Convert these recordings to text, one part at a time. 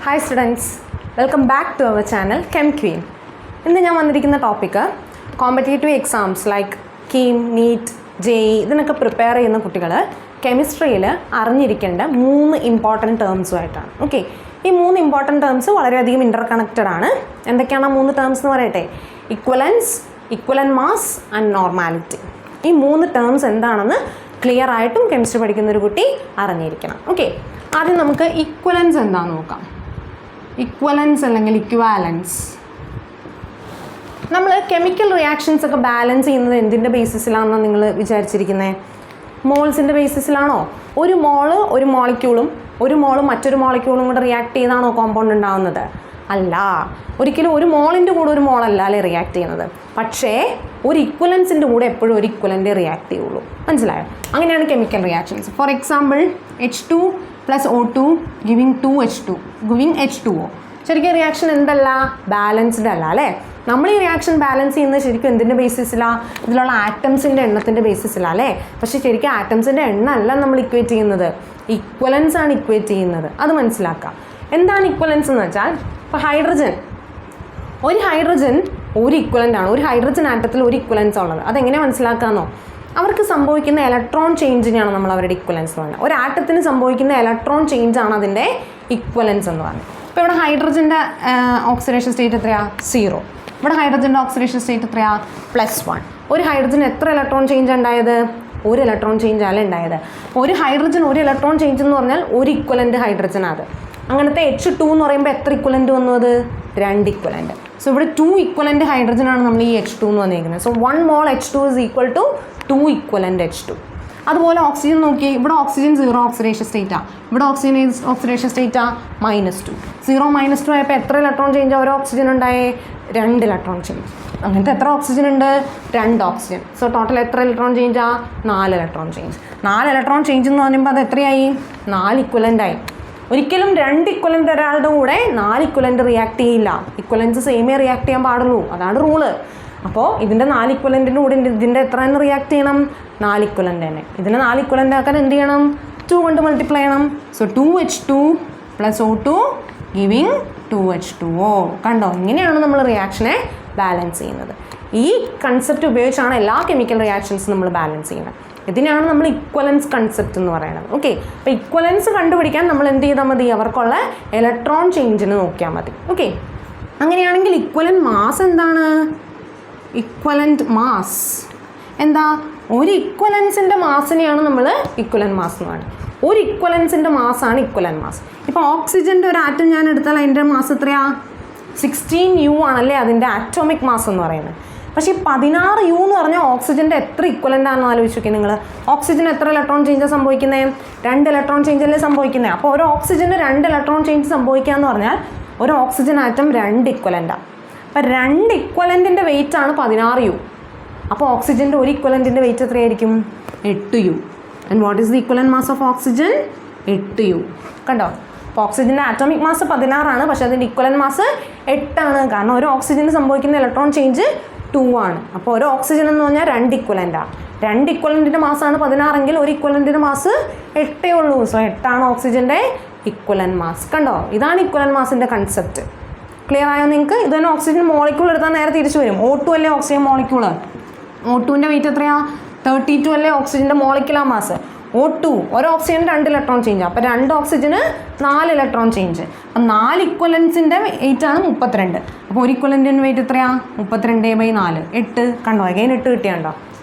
Hi students, welcome back to our channel Chem Queen. ഇന്ന് ഞാൻ വന്നിരിക്കുന്ന topic competitive exams like KEAM, NEET, JEE ഇതിനൊക്കെ prepare ചെയ്യുന്ന കുട്ടികൾ കെമിസ്ട്രിയിൽ അറിഞ്ഞിരിക്കേണ്ട 3 ഇമ്പോർട്ടൻറ്റ് ടേംസുമായിട്ടാണ്. ഓക്കെ, ഈ 3 ഇമ്പോർട്ടൻറ്റ് ടേംസ് വളരെയധികം ഇൻ്റർ കണക്റ്റഡ് ആണ്. എന്തൊക്കെയാണ് ആ 3 ടേംസ് എന്ന് പറയട്ടെ? ഇക്വലൻസ്, ഇക്വലൻ മാസ് ആൻഡ് നോർമാലിറ്റി. ഈ 3 ടേംസ് എന്താണെന്ന് ക്ലിയർ ആയിട്ടും കെമിസ്ട്രി പഠിക്കുന്ന ഒരു കുട്ടി അറിഞ്ഞിരിക്കണം. ഓക്കെ, ആദ്യം നമുക്ക് ഇക്വലൻസ് എന്താണെന്ന് നോക്കാം. ഇക്വലൻസ് അല്ലെങ്കിൽ ഇക്വാലൻസ്. നമ്മൾ കെമിക്കൽ റിയാക്ഷൻസ് ഒക്കെ ബാലൻസ് ചെയ്യുന്നത് എന്തിൻ്റെ ബേസിസിലാണെന്നാണ് നിങ്ങൾ വിചാരിച്ചിരിക്കുന്നത്? മോൾസിൻ്റെ ബേസിസിലാണോ? ഒരു മോള് ഒരു മോളിക്യൂളും ഒരു മോള് മറ്റൊരു മോളിക്യൂളും കൂടെ റിയാക്ട് ചെയ്താണോ കോമ്പൗണ്ട് ഉണ്ടാകുന്നത്? അല്ല, ഒരിക്കലും ഒരു മോളിൻ്റെ കൂടെ ഒരു മോളല്ല അല്ലേ റിയാക്ട് ചെയ്യുന്നത്. പക്ഷേ ഒരു ഇക്വലൻസിൻ്റെ കൂടെ എപ്പോഴും ഒരു ഇക്വലൻ്റേ റിയാക്ട് ചെയ്യുള്ളൂ. മനസ്സിലായോ? അങ്ങനെയാണ് chemical reactions. For example H2 + O2 giving 2H2 giving H2O. ശരിക്കും റിയാക്ഷൻ എന്തല്ല? ബാലൻസ്ഡ് അല്ല അല്ലേ? നമ്മൾ ഈ റിയാക്ഷൻ ബാലൻസ് ചെയ്യുന്നത് ശരിക്കും എന്തിൻ്റെ ബേസിസിലാണ്? ഇതിലുള്ള ആറ്റംസിൻ്റെ എണ്ണത്തിൻ്റെ ബേസിസിലാണ് അല്ലേ? പക്ഷേ ശരിക്കും ആറ്റംസിൻ്റെ എണ്ണം അല്ല നമ്മൾ ഇക്വേറ്റ് ചെയ്യുന്നത്, ഇക്വലൻസ് ആണ് ഇക്വേറ്റ് ചെയ്യുന്നത്. അത് മനസ്സിലാക്കാം. എന്താണ് ഇക്വലൻസ് എന്ന് വെച്ചാൽ, ഇപ്പോൾ ഹൈഡ്രജൻ ഒരു ഇക്വലൻ്റ് ആണ്. ഒരു ഹൈഡ്രജൻ ആറ്റത്തിൽ ഒരു ഇക്വലൻസ് ഉള്ളത്. അതെങ്ങനെ മനസ്സിലാക്കാമെന്നോ? അവർക്ക് സംഭവിക്കുന്ന ഇലക്ട്രോൺ ചേഞ്ചിനെയാണ് നമ്മൾ അവരുടെ ഇക്വലൻസ് എന്ന് പറയുന്നത്. ഒരു ആറ്റത്തിന് സംഭവിക്കുന്ന ഇലക്ട്രോൺ ചേഞ്ച് ആണ് അതിൻ്റെ ഇക്വലൻസ് എന്ന് പറയുന്നത്. ഇപ്പോൾ ഇവിടെ ഹൈഡ്രജൻ്റെ ഓക്സിഡേഷൻ സ്റ്റേറ്റ് എത്രയാണ്? 0. ഇവിടെ ഹൈഡ്രജൻ്റെ ഓക്സിഡേഷൻ സ്റ്റേറ്റ് എത്രയാണ്? +1. ഒരു ഹൈഡ്രജൻ എത്ര ഇലക്ട്രോൺ ചേഞ്ച് ഉണ്ടായത്? ഒരു ഇലക്ട്രോൺ ചേഞ്ച് ആണ് ഉണ്ടായത്. ഒരു ഹൈഡ്രജൻ ഒരു ഇലക്ട്രോൺ ചേഞ്ച് എന്ന് പറഞ്ഞാൽ ഒരു ഇക്വലൻ്റ് ഹൈഡ്രജൻ അത്. അങ്ങനത്തെ H2 എന്ന് പറയുമ്പോൾ എത്ര ഇക്വലൻ്റ് വന്നു? അത് 2 ഇക്വലൻ്റ്. സോ ഇവിടെ 2 ഇക്വലൻ്റ് ഹൈഡ്രജൻ ആണ് നമ്മൾ ഈ H2 എന്ന് വന്നിരിക്കുന്നത്. So 1 mol H2 is equal to 2 equivalent H2. അതുപോലെ ഓക്സിജൻ നോക്കി, ഇവിടെ ഓക്സിജൻ 0 ഓക്സിഡേഷൻ സ്റ്റേറ്റാണ്. ഇവിടെ ഓക്സിഡേഷൻ സ്റ്റേറ്റാണ് -2. 0 -2 ആയപ്പോൾ എത്ര ഇലക്ട്രോൺ ചേഞ്ച് ഒരു ഓക്സിജൻ ഉണ്ടായേ? 2 ഇലക്ട്രോൺ ചേഞ്ച്. അങ്ങനത്തെ എത്ര ഓക്സിജൻ ഉണ്ട്? 2 ഓക്സിജൻ. സോ ടോട്ടൽ എത്ര ഇലക്ട്രോൺ ചേഞ്ചാ? 4 ഇലക്ട്രോൺ ചേഞ്ച്. 4 ഇലക്ട്രോൺ ചേഞ്ച് എന്ന് പറയുമ്പോൾ അത് എത്രയായി? 4 ഇക്വലൻ്റ് ആയി. ഒരിക്കലും 2 ഇക്വലൻ്റ് ഒരാളുടെ കൂടെ 4 ഇക്വലൻ്റ് റിയാക്ട് ചെയ്യില്ല. ഇക്വലൻസ് സെയിമേ റിയാക്ട് ചെയ്യാൻ പാടുള്ളൂ, അതാണ് റൂള്. അപ്പോൾ ഇതിൻ്റെ 4 ഇക്വലൻറ്റിൻ്റെ കൂടെ ഇതിൻ്റെ എത്ര തന്നെ റിയാക്ട് ചെയ്യണം? 4 ഇക്വലൻ്റ് തന്നെ. ഇതിനെ 4 ഇക്വലൻ്റ് ആക്കാൻ എന്ത് ചെയ്യണം? 2 കൊണ്ട് മൾട്ടിപ്ലൈ ചെയ്യണം. So 2H2 + O2 giving 2H2O. കണ്ടോ? ഇങ്ങനെയാണ് നമ്മൾ റിയാക്ഷനെ ബാലൻസ് ചെയ്യുന്നത്. ഈ കൺസെപ്റ്റ് ഉപയോഗിച്ചാണ് എല്ലാ കെമിക്കൽ റിയാക്ഷൻസും നമ്മൾ ബാലൻസ് ചെയ്യുന്നത്. ഇതിനാണ് നമ്മൾ ഇക്വലൻസ് കൺസെപ്റ്റ് എന്ന് പറയുന്നത്. ഓക്കെ, അപ്പോൾ ഇക്വലൻസ് കണ്ടുപിടിക്കാൻ നമ്മൾ എന്ത് ചെയ്താൽ മതി? അവർക്കുള്ള ഇലക്ട്രോൺ ചേഞ്ചിന് നോക്കിയാൽ മതി. ഓക്കെ, അങ്ങനെയാണെങ്കിൽ ഇക്വലൻ്റ് മാസ് എന്താണ്? ഇക്വലൻ്റ് മാസ് എന്താ? ഒരു ഇക്വലൻസിൻ്റെ മാസിനെയാണ് നമ്മൾ ഇക്വലൻ്റ് മാസ് എന്ന് പറയുന്നത്. ഒരു ഇക്വലൻസിൻ്റെ മാസാണ് ഇക്വലൻ്റ് മാസ്. ഇപ്പോൾ ഓക്സിജൻ്റെ ഒരു ആറ്റം ഞാൻ എടുത്താൽ അതിൻ്റെ മാസ് എത്രയാ? 16U ആണല്ലേ അതിൻ്റെ ആറ്റോമിക് മാസ് എന്ന് പറയുന്നത്. പക്ഷേ 16U എന്ന് പറഞ്ഞാൽ ഓക്സിജൻ്റെ എത്ര ഇക്വലൻ്റ് ആണെന്ന് ആലോചിച്ച് നോക്കി നിങ്ങൾ. ഓക്സിജൻ എത്ര ഇലക്ട്രോൺ ചേഞ്ചാണ് സംഭവിക്കുന്നത്? 2 ഇലക്ട്രോൺ ചേഞ്ചല്ലേ സംഭവിക്കുന്നത്. അപ്പോൾ ഒരു ഓക്സിജന് 2 ഇലക്ട്രോൺ ചേഞ്ച് സംഭവിക്കുക എന്ന് പറഞ്ഞാൽ ഒരു ഓക്സിജൻ ആറ്റം 2 ഇക്വലൻ്റാണ്. അപ്പോൾ 2 ഇക്വലൻറ്റിൻ്റെ വെയിറ്റ് ആണ് 16U. അപ്പോൾ ഓക്സിജൻ്റെ ഒരു ഇക്വലൻറ്റിൻ്റെ വെയിറ്റ് എത്രയായിരിക്കും? 8U. And what is the equivalent mass of oxygen? 8U. കണ്ടോ? അപ്പോൾ ഓക്സിജൻ്റെ ആറ്റോമിക് മാസ് 16 ആണ്, പക്ഷേ അതിൻ്റെ ഇക്വലൻ്റ് മാസ് 8 ആണ്. കാരണം ഒരു ഓക്സിജന് സംഭവിക്കുന്ന ഇലക്ട്രോൺ ചേഞ്ച് 2 ആണ്. അപ്പോൾ ഒരു ഓക്സിജൻ എന്ന് പറഞ്ഞാൽ 2 ഇക്വലൻ്റാണ്. 2 ഇക്വലൻറ്റിൻ്റെ മാസാണ് 16 എങ്കിൽ ഒരു ഇക്വലൻറ്റിൻ്റെ മാസ് 8 ഉള്ളൂ. സോ 8 ആണ് ഓക്സിജൻ്റെ ഇക്വലൻ്റ് മാസ്. കണ്ടോ? ഇതാണ് ഇക്വലൻ്റ് മാസിൻ്റെ കൺസെപ്റ്റ്. ക്ലിയർ ആയോ നിങ്ങൾക്ക്? ഇത് തന്നെ ഓക്സിജൻ മോളിക്യൂൾ എടുത്താൽ നേരെ തിരിച്ചു വരും. O2 അല്ലേ ഓക്സിജൻ മോളിക്യൂള്? O2ൻ്റെ വെയിറ്റ് എത്രയാണ്? 32 അല്ലേ ഓക്സിജൻ്റെ മോളിക്യുലർ മാസ്? O2 ഒരു ഓക്സിജന് 2 ഇലക്ട്രോൺ ചേഞ്ച്. അപ്പോൾ 2 ഓക്സിജന് 4 ഇലക്ട്രോൺ ചേഞ്ച്. അപ്പം 4 ഇക്വലൻസിൻ്റെ വെയിറ്റ് ആണ് 32. അപ്പോൾ ഒരു ഇക്വലൻറ്റിൻ്റെ വെയിറ്റ് എത്രയാണ്? 32/4 8. കണ്ടോ? അഗൈൻ 8 കിട്ടിയുണ്ടോ?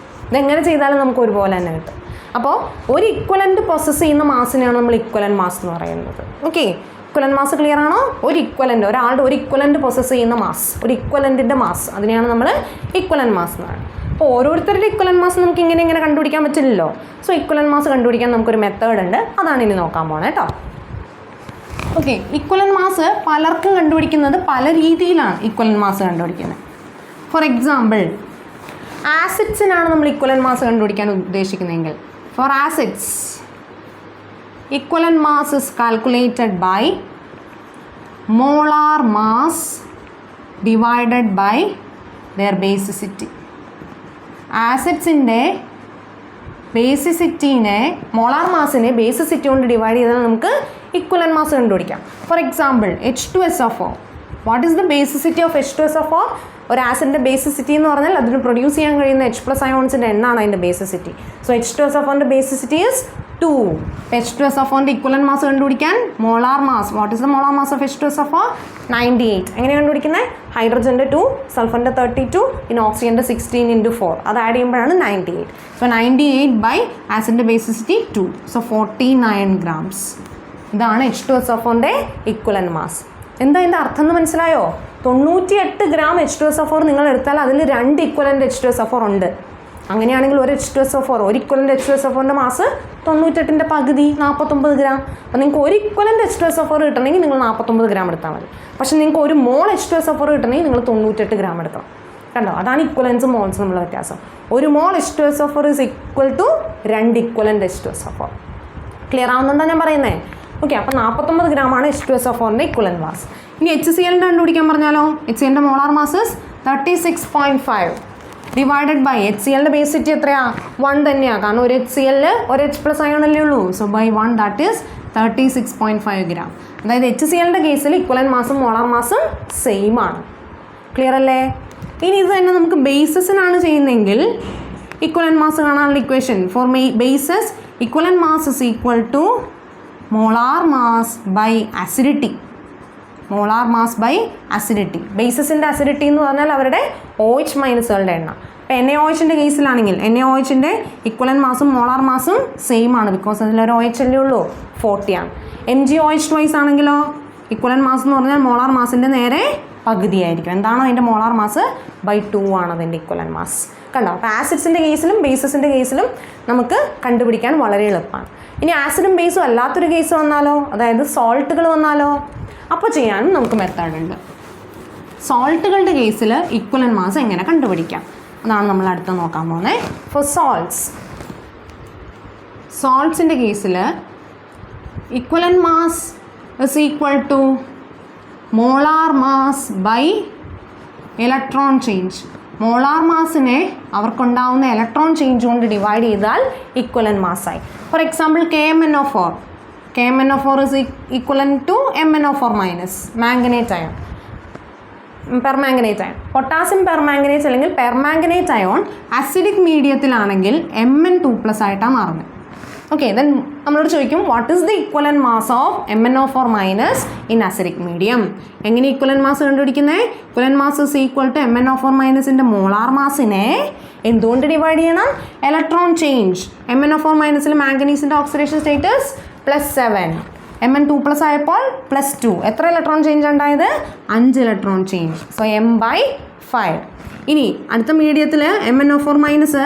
ഇതെങ്ങനെ ചെയ്താലും നമുക്ക് ഒരുപോലെ തന്നെ കിട്ടും. അപ്പോൾ ഒരു ഇക്വലൻറ്റ് പ്രോസസ്സ് ചെയ്യുന്ന മാസിനെയാണ് നമ്മൾ ഇക്വലൻ്റ് മാസ് എന്ന് പറയുന്നത്. ഓക്കെ, ഇക്വലൻ്റ് മാസ് ക്ലിയർ ആണോ? ഒരു ഇക്വലൻ്റ്, ഒരാളുടെ ഒരു ഇക്വലൻ്റ് പ്രോസസ്സ് ചെയ്യുന്ന മാസ്, ഒരു ഇക്വലൻറ്റിൻ്റെ മാസ്, അതിനെയാണ് നമ്മൾ ഇക്വലൻ്റ് മാസ് എന്ന് പറയുന്നത്. അപ്പോൾ ഓരോരുത്തരുടെ ഇക്വലൻ്റ് മാസ് നമുക്ക് ഇങ്ങനെ കണ്ടുപിടിക്കാൻ പറ്റില്ലല്ലോ. സോ ഇക്വലൻ്റ് മാസ് കണ്ടുപിടിക്കാൻ നമുക്കൊരു മെത്തേഡ് ഉണ്ട്, അതാണ് ഇനി നോക്കാൻ പോണേ കേട്ടോ. ഓക്കെ, ഇക്വലൻ്റ് മാസ് പലർക്കും കണ്ടുപിടിക്കുന്നത് പല രീതിയിലാണ് ഇക്വലൻ്റ് മാസ് കണ്ടുപിടിക്കുന്നത്. ഫോർ എക്സാമ്പിൾ ആസിഡ്സിനാണ് നമ്മൾ ഇക്വലൻ്റ് മാസ് കണ്ടുപിടിക്കാൻ ഉദ്ദേശിക്കുന്നതെങ്കിൽ, for acids equivalent mass is calculated by molar mass divided by their basicity. ആസിഡ്സിൻ്റെ ബേസിസിറ്റീനെ, മോളാർ മാസിനെ ബേസിസിറ്റി കൊണ്ട് ഡിവൈഡ് ചെയ്താൽ നമുക്ക് ഇക്വലൻ മാസ് കണ്ടുപിടിക്കാം. For example H2SO4. What is the basicity of H2SO4? ഒരു ആസിഡിൻ്റെ ബേസിസിറ്റി എന്ന് പറഞ്ഞാൽ അതിന് പ്രൊഡ്യൂസ് ചെയ്യാൻ കഴിയുന്ന H+ അയോൺസിൻ്റെ എണ്ണമാണ് അതിൻ്റെ ബേസിസിറ്റി. സോ H2SO4ൻ്റെ ബേസിസിറ്റി ഈസ് 2. H2SO4ൻ്റെ ഇക്വലൻ മാസ് കണ്ടുപിടിക്കാൻ molar mass. What is the molar mass of H2SO4? 98. എങ്ങനെ കണ്ടുപിടിക്കുന്നത്? ഹൈഡ്രജൻ്റെ 2, സൾഫറിൻ്റെ 32, പിന്നെ ഓക്സിജൻ്റെ 16 × 4. അത് ആഡ് ചെയ്യുമ്പോഴാണ് 98. സോ 98 ബൈ ആസിഡിൻ്റെ ബേസിസിറ്റി 2. So 49 grams. ഇതാണ് H2SO4ൻ്റെ ഇക്വലൻ മാസ്. എന്താ ഇതിൻ്റെ അർത്ഥം എന്ന് മനസ്സിലായോ? 98 gram H2SO4 നിങ്ങൾ എടുത്താൽ അതിൽ 2 ഇക്വലൻ്റ് H2SO4 ഉണ്ട്. അങ്ങനെയാണെങ്കിൽ ഒരു H2SO4, ഒരു ഇക്വലൻ്റ് H2SO4ൻ്റെ മാസ് 98ൻ്റെ പകുതി 49 gram. അപ്പോൾ നിങ്ങൾക്ക് ഒരു ഇക്വലൻ്റ് H2SO4 കിട്ടണമെങ്കിൽ നിങ്ങൾ 49 gram എടുത്താൽ മതി. പക്ഷേ നിങ്ങൾക്ക് ഒരു മോൾ H2SO4 കിട്ടണമെങ്കിൽ നിങ്ങൾ 98 gram എടുക്കണം. കണ്ടോ, അതാണ് ഇക്വലൻസും മോൾസും തമ്മിലുള്ള വ്യത്യാസം. ഒരു mole H2SO4 is equal to 2 equivalent H2SO4. Clear ആവുന്നുണ്ടോ ഞാൻ പറയുന്നത്? ഓക്കെ, അപ്പോൾ 49 gram ആണ് H2SO4ൻ്റെ ഇക്വലൻ്റ് മാസ്. ഇനി HCl കണ്ടുപിടിക്കാൻ പറഞ്ഞാലോ? HClൻ്റെ മോളാർ മാസ് 36.5 ഡിവൈഡഡ് ബൈ HClൻ്റെ ബേസിറ്റി എത്രയാ? 1 തന്നെയാണ്. കാരണം ഒരു HCl ഒരു H+ അയോൺ അല്ലേ ഉള്ളൂ. So by 1 that is 36.5 gram. അതായത് HClൻ്റെ കേസിൽ ഇക്വലൻ്റ് മാസും മോളാർ മാസും സെയിം ആണ്. ക്ലിയർ അല്ലേ? ഇനി ഇത് തന്നെ നമുക്ക് ബേസസിനാണ് ചെയ്യുന്നതെങ്കിൽ ഇക്വലൻ്റ് മാസ് കാണാനുള്ള equation for bases equivalent mass is equal to molar mass by acidity. Molar mass by acidity. ബേസസിൻ്റെ അസിഡിറ്റി എന്ന് പറഞ്ഞാൽ അവരുടെ OH മൈനസുകളുടെ എണ്ണം. ഇപ്പോൾ NaOHൻ്റെ കേസിലാണെങ്കിൽ NaOHൻ്റെ ഇക്വലൻ്റ് മാസും മോളാർ മാസും സെയിം ആണ്. ബിക്കോസ് അതിലൊരു OH അല്ലേ ഉള്ളൂ, 40 ആണ്. MgOH ട്വൈസ് ആണെങ്കിലോ ഇക്വലൻ്റ് മാസ് എന്ന് പറഞ്ഞാൽ മോളാർ മാസിൻ്റെ നേരെ പകുതിയായിരിക്കും. എന്താണ് അതിൻ്റെ മോളാർ മാസ്? ബൈ 2 ആണ് അതിൻ്റെ ഇക്വലൻ്റ് മാസ്. കണ്ടോ? അപ്പോൾ ആസിഡ്സിൻ്റെ കേസിലും ബേസസിൻ്റെ കേസിലും നമുക്ക് കണ്ടുപിടിക്കാൻ വളരെ എളുപ്പമാണ്. ഇനി ആസിഡും ബേസും അല്ലാത്തൊരു കേസ് വന്നാലോ, അതായത് സോൾട്ടുകൾ വന്നാലോ, അപ്പോൾ ചെയ്യാനും നമുക്ക് മെത്തേഡുണ്ട്. സോൾട്ടുകളുടെ കേസിൽ ഇക്വലൻ്റ് മാസ് എങ്ങനെ കണ്ടുപിടിക്കാം അതാണ് നമ്മൾ അടുത്ത് നോക്കാൻ പോകുന്നത്. ഫോർ സോൾട്ട്സിൻ്റെ കേസിൽ equivalent mass is equal to molar mass by electron change. Molar മാസിനെ അവർക്കുണ്ടാവുന്ന ഇലക്ട്രോൺ ചേഞ്ച് കൊണ്ട് ഡിവൈഡ് ചെയ്താൽ ഇക്വലൻ്റ് മാസ്സായി. For example KMnO4. KMnO4 is equivalent to MnO4 minus manganate ion, permanganate ion. Potassium permanganate അല്ലെങ്കിൽ permanganate ion acidic മീഡിയത്തിലാണെങ്കിൽ Mn2+ ആയിട്ടാണ് മാറുന്നത്. Okay, then നമ്മളോട് ചോദിക്കും what is the equivalent mass of MnO4 minus in acidic medium. എങ്ങനെ equivalent mass കണ്ടുപിടിക്കുന്നത്? Equivalent mass is equal to MnO4 മൈനസിൻ്റെ molar മാസിനെ എന്തുകൊണ്ട് ഡിവൈഡ് ചെയ്യണം? Electron change. MnO4 മൈനസിൽ മാംഗനീസിൻ്റെ ഓക്സിഡേഷൻ സ്റ്റേറ്റസ് +7, Mn2+ ആയപ്പോൾ +2. എത്ര ഇലക്ട്രോൺ ചേഞ്ച് ഉണ്ടായത്? 5 ഇലക്ട്രോൺ ചേഞ്ച്. So M/5. ഇനി അടുത്ത മീഡിയത്തിൽ MnO4 മൈനസ്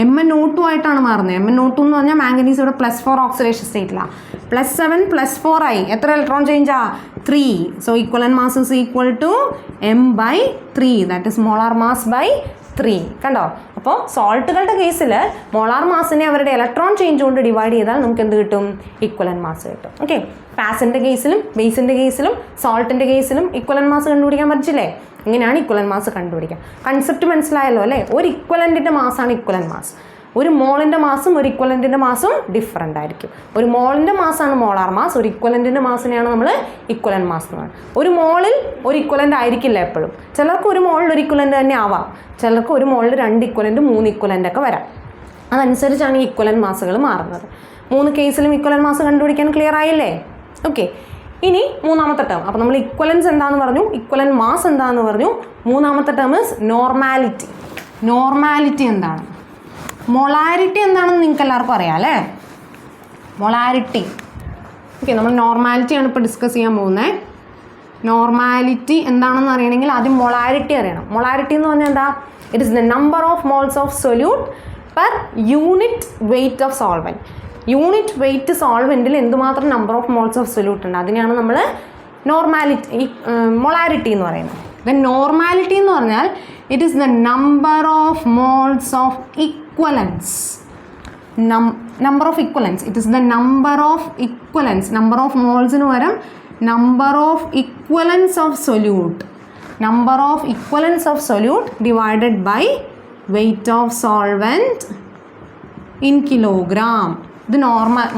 MnO2 ആയിട്ടാണ് മാറുന്നത്. MnO2 എന്ന് പറഞ്ഞാൽ മാംഗനീസ് ഇവിടെ +4 ഓക്സിഡേഷൻ സ്റ്റേറ്റിലാണ്. +7 +4 ആയി. എത്ര ഇലക്ട്രോൺ ചേഞ്ചാ? 3. So equivalent mass is equal to M/3. That is molar mass by 3. കണ്ടോ? അപ്പോൾ സോൾട്ടുകളുടെ കേസിൽ മോളാർ മാസിനെ അവരുടെ ഇലക്ട്രോൺ ചേഞ്ച് കൊണ്ട് ഡിവൈഡ് ചെയ്താൽ നമുക്ക് എന്ത് കിട്ടും? ഇക്വലൻ്റ് മാസ് കിട്ടും. ഓക്കെ, ആസിഡിൻ്റെ കേസിലും ബേസിൻ്റെ കേസിലും സോൾട്ടിൻ്റെ കേസിലും ഇക്വലൻ്റ് മാസ് കണ്ടുപിടിക്കാൻ പറ്റില്ലേ? ഇങ്ങനെയാണ് ഇക്വലൻ്റ് മാസ് കണ്ടുപിടിക്കുക. കൺസെപ്റ്റ് മനസ്സിലായല്ലോ അല്ലേ? ഒരു ഇക്വലൻറ്റിൻ്റെ മാസാണ് ഇക്വലൻ്റ് മാസ്. ഒരു മോളിൻ്റെ മാസും ഒരു ഇക്വലൻറ്റിൻ്റെ മാസും ഡിഫറൻ്റ് ആയിരിക്കും. ഒരു മോളിൻ്റെ മാസാണ് മോളാർ മാസ്, ഒരു ഇക്വലൻറ്റിൻ്റെ മാസിനെയാണ് നമ്മൾ ഇക്വലൻ്റ് മാസ് എന്ന് പറയുന്നത്. ഒരു മോളിൽ ഒരു ഇക്വലൻ്റ് ആയിരിക്കില്ല എപ്പോഴും. ചിലർക്ക് ഒരു മോളിൽ ഒരു ഇക്വലൻ്റ് തന്നെ ആവാം, ചിലർക്ക് ഒരു മോളിൽ 2 ഇക്വലൻ്റ് 3 ഇക്വലൻ്റ് ഒക്കെ വരാം. അതനുസരിച്ചാണ് ഈ ഇക്വലൻ്റ് മാസുകൾ മാറുന്നത്. 3 കേസിലും ഇക്വലൻ്റ് മാസ് കണ്ടുപിടിക്കാൻ ക്ലിയർ ആയില്ലേ? ഓക്കെ, ഇനി മൂന്നാമത്തെ ടേം. അപ്പോൾ നമ്മൾ ഇക്വലൻസ് എന്താണെന്ന് പറഞ്ഞു, ഇക്വലൻ്റ് മാസ് എന്താണെന്ന് പറഞ്ഞു. മൂന്നാമത്തെ ടേം ഇസ് നോർമാലിറ്റി. നോർമാലിറ്റി എന്താണ്? മൊളാരിറ്റി എന്താണെന്ന് നിങ്ങൾക്ക് എല്ലാവർക്കും അറിയാം അല്ലേ? മൊളാരിറ്റി. ഓക്കെ, നമ്മൾ നോർമാലിറ്റിയാണ് ഇപ്പോൾ ഡിസ്കസ് ചെയ്യാൻ പോകുന്നത്. നോർമാലിറ്റി എന്താണെന്ന് അറിയണമെങ്കിൽ ആദ്യം മൊളാരിറ്റി അറിയണം. മൊളാരിറ്റി എന്ന് പറഞ്ഞാൽ എന്താ? It is the number of moles of solute per unit weight of solvent. Unit weight സോൾവെൻറ്റിൽ എന്തുമാത്രം number of moles of solute ഉണ്ട് അതിനെയാണ് നമ്മൾ മൊളാരിറ്റി എന്ന് പറയുന്നത്. ദെൻ നോർമാലിറ്റി എന്ന് പറഞ്ഞാൽ it is the number of moles of equivalents. Number of equivalents, it is the number of equivalents. Number of മോൾസിന് പകരം number of equivalents of solute. Number of equivalents of solute divided by weight of solvent in kilogram. ഇത്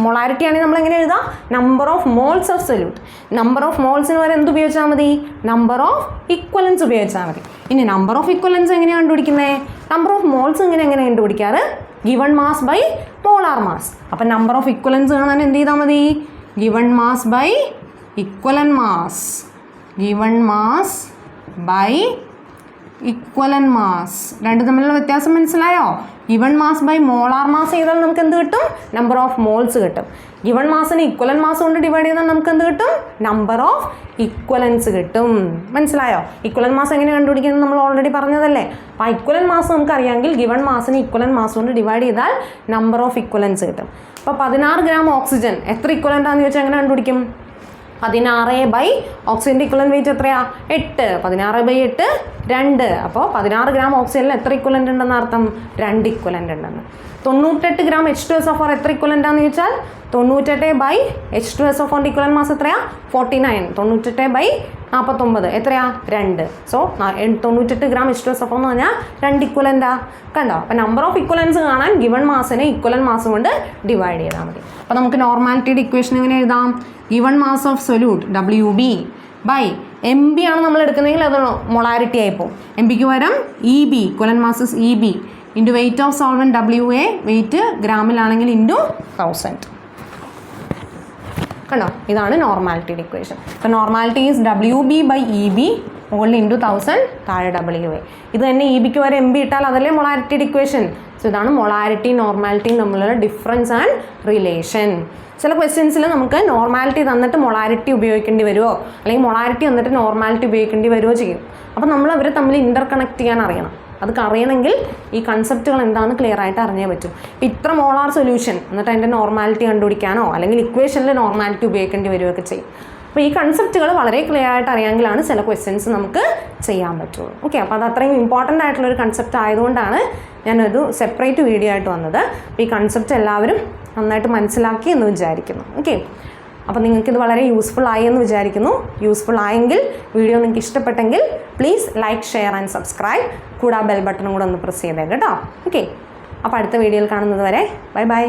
molarity ആണെങ്കിൽ നമ്മൾ എങ്ങനെ എഴുതാം? Number of moles of solute. Number of മോൾസിന് വരെ എന്ത് ഉപയോഗിച്ചാൽ മതി? നമ്പർ ഓഫ് ഇക്വലൻസ് ഉപയോഗിച്ചാൽ മതി. ഇനി നമ്പർ ഓഫ് ഇക്വലൻസ് എങ്ങനെയാണ് കണ്ടുപിടിക്കുന്നത്? നമ്പർ ഓഫ് മോൾസ് എങ്ങനെ കണ്ടുപിടിക്കാറ്? Given mass by molar mass. അപ്പം നമ്പർ ഓഫ് ഇക്വലൻസ് കാണാൻ എന്ത് ചെയ്താൽ മതി? Given mass by equivalent mass. Given mass by equivalent mass. രണ്ട് തമ്മിലുള്ള വ്യത്യാസം മനസ്സിലായോ? Given mass by molar mass ചെയ്താൽ നമുക്ക് എന്ത് കിട്ടും? നമ്പർ ഓഫ് മോൾസ് കിട്ടും. ഗിവൺ മാസിനെ ഇക്വലൻ മാസ് കൊണ്ട് ഡിവൈഡ് ചെയ്താൽ നമുക്ക് എന്ത് കിട്ടും? നമ്പർ ഓഫ് ഇക്വലൻസ് കിട്ടും. മനസ്സിലായോ? ഇക്വലൻ മാസ് എങ്ങനെ കണ്ടുപിടിക്കുന്നത് നമ്മൾ ഓൾറെഡി പറഞ്ഞതല്ലേ. അപ്പോൾ ആ ഇക്വലൻ മാസ് നമുക്ക് അറിയാമെങ്കിൽ ഗിവൺ മാസിനെ ഇക്വലൻ മാസ് കൊണ്ട് ഡിവൈഡ് ചെയ്താൽ നമ്പർ ഓഫ് ഇക്വലൻസ് കിട്ടും. അപ്പോൾ 16 ഗ്രാം ഓക്സിജൻ എത്ര ഇക്വലൻ്റ് ആണെന്ന് ചോദിച്ചാൽ എങ്ങനെ കണ്ടുപിടിക്കും? 16 ബൈ ഓക്സിജൻ്റെ ഇക്വലൻ്റ് വെയിറ്റ് എത്രയാ? 8. 16 ബൈ 8 2. അപ്പോൾ 16 ഗ്രാം ഓക്സിജനിൽ എത്ര ഇക്വലൻ്റ് ഉണ്ടെന്ന് അർത്ഥം? 2 ഇക്വലൻ്റ് ഉണ്ടെന്ന്. 98 ഗ്രാം H2SO4 എത്ര ഇക്വലൻ്റ് ആണെന്ന് ചോദിച്ചാൽ 98 ബൈ H2SO4ൻ്റെ ഇക്വലൻ്റ് മാസ് എത്രയാ? 49. 98 ബൈ 49 എത്രയാ? 2. സോ 98 ഗ്രാം H2SO4 എന്ന് പറഞ്ഞാൽ 2 ഇക്വലൻ്റാ. കണ്ടോ? അപ്പോൾ നമ്പർ ഓഫ് ഇക്വലൻസ് കാണാൻ ഗിവൺ മാസിനെ ഇക്വലൻ മാസ് കൊണ്ട് ഡിവൈഡ് ചെയ്താൽ മതി. അപ്പോൾ നമുക്ക് നോർമാലിറ്റിയുടെ ഇക്വേഷൻ എങ്ങനെ എഴുതാം? Given mass of solute WB by MB ആണ് നമ്മൾ എടുക്കുന്നതെങ്കിൽ അത് മൊളാരിറ്റി ആയിപ്പോൾ. MBക്ക് പകരം EB equivalent masses EB into weight of solvent WA weight ഗ്രാമിലാണെങ്കിൽ ഇൻറ്റു 1000. കണ്ടോ? ഇതാണ് നോർമാലിറ്റിയുടെ ഇക്വേഷൻ. അപ്പോൾ normality is WB by EB മുകളിൽ ഇൻറ്റു 1000 താഴെ WA. ഇത് തന്നെ EBക്ക് വരെ MB ഇട്ടാൽ അതല്ലേ മൊളാരിറ്റിയുടെ ഇക്വേഷൻ. സോ ഇതാണ് മൊളാരിറ്റി നോർമാലിറ്റിയും തമ്മിലുള്ള ഡിഫറൻസ് ആൻഡ് റിലേഷൻ. ചില ക്വസ്റ്റ്യൻസിൽ നമുക്ക് നോർമാലിറ്റി തന്നിട്ട് മൊളാരിറ്റി ഉപയോഗിക്കേണ്ടി വരുമോ അല്ലെങ്കിൽ മൊളാരിറ്റി തന്നിട്ട് നോർമാലിറ്റി ഉപയോഗിക്കേണ്ടി വരുമോ ചെയ്യും. അപ്പോൾ നമ്മൾ അവരെ തമ്മിൽ ഇൻ്റർ കണക്ട് ചെയ്യാൻ അറിയണം. അതൊക്കെ അറിയണമെങ്കിൽ ഈ കൺസെപ്റ്റുകൾ എന്താണെന്ന് ക്ലിയർ ആയിട്ട് അറിഞ്ഞേ പറ്റും. ഇത്ര മോളാർ സൊല്യൂഷൻ എന്നിട്ട് അതിൻ്റെ നോർമാലിറ്റി കണ്ടുപിടിക്കാനോ അല്ലെങ്കിൽ ഇക്വേഷനിൽ നോർമാലിറ്റി ഉപയോഗിക്കേണ്ടി വരികയൊക്കെ ചെയ്യും. അപ്പോൾ ഈ കൺസെപ്റ്റുകൾ വളരെ ക്ലിയർ ആയിട്ട് അറിയാമെങ്കിലാണ് ചില ക്വസ്റ്റ്യൻസ് നമുക്ക് ചെയ്യാൻ പറ്റുള്ളൂ. ഓക്കെ, അപ്പോൾ അത് അത്രയും ഇമ്പോർട്ടൻ്റ് ആയിട്ടുള്ളൊരു കൺസെപ്റ്റ് ആയതുകൊണ്ടാണ് ഞാനത് സെപ്പറേറ്റ് വീഡിയോ ആയിട്ട് വന്നത്. അപ്പോൾ ഈ കൺസെപ്റ്റ് എല്ലാവരും നന്നായിട്ട് മനസ്സിലാക്കി എന്ന് വിചാരിക്കുന്നു. ഓക്കെ, അപ്പോൾ നിങ്ങൾക്കിത് വളരെ യൂസ്ഫുൾ ആയി എന്ന് വിചാരിക്കുന്നു. യൂസ്ഫുൾ ആയെങ്കിൽ വീഡിയോ നിങ്ങൾക്ക് ഇഷ്ടപ്പെട്ടെങ്കിൽ please like, share and subscribe. കൂടാതെ ബെൽ ബട്ടണും കൂടെ ഒന്ന് പ്രസ് ചെയ്തേക്ക് കേട്ടോ. ഓക്കെ, അപ്പോൾ അടുത്ത വീഡിയോയിൽ കാണുന്നത് വരെ ബൈ ബൈ.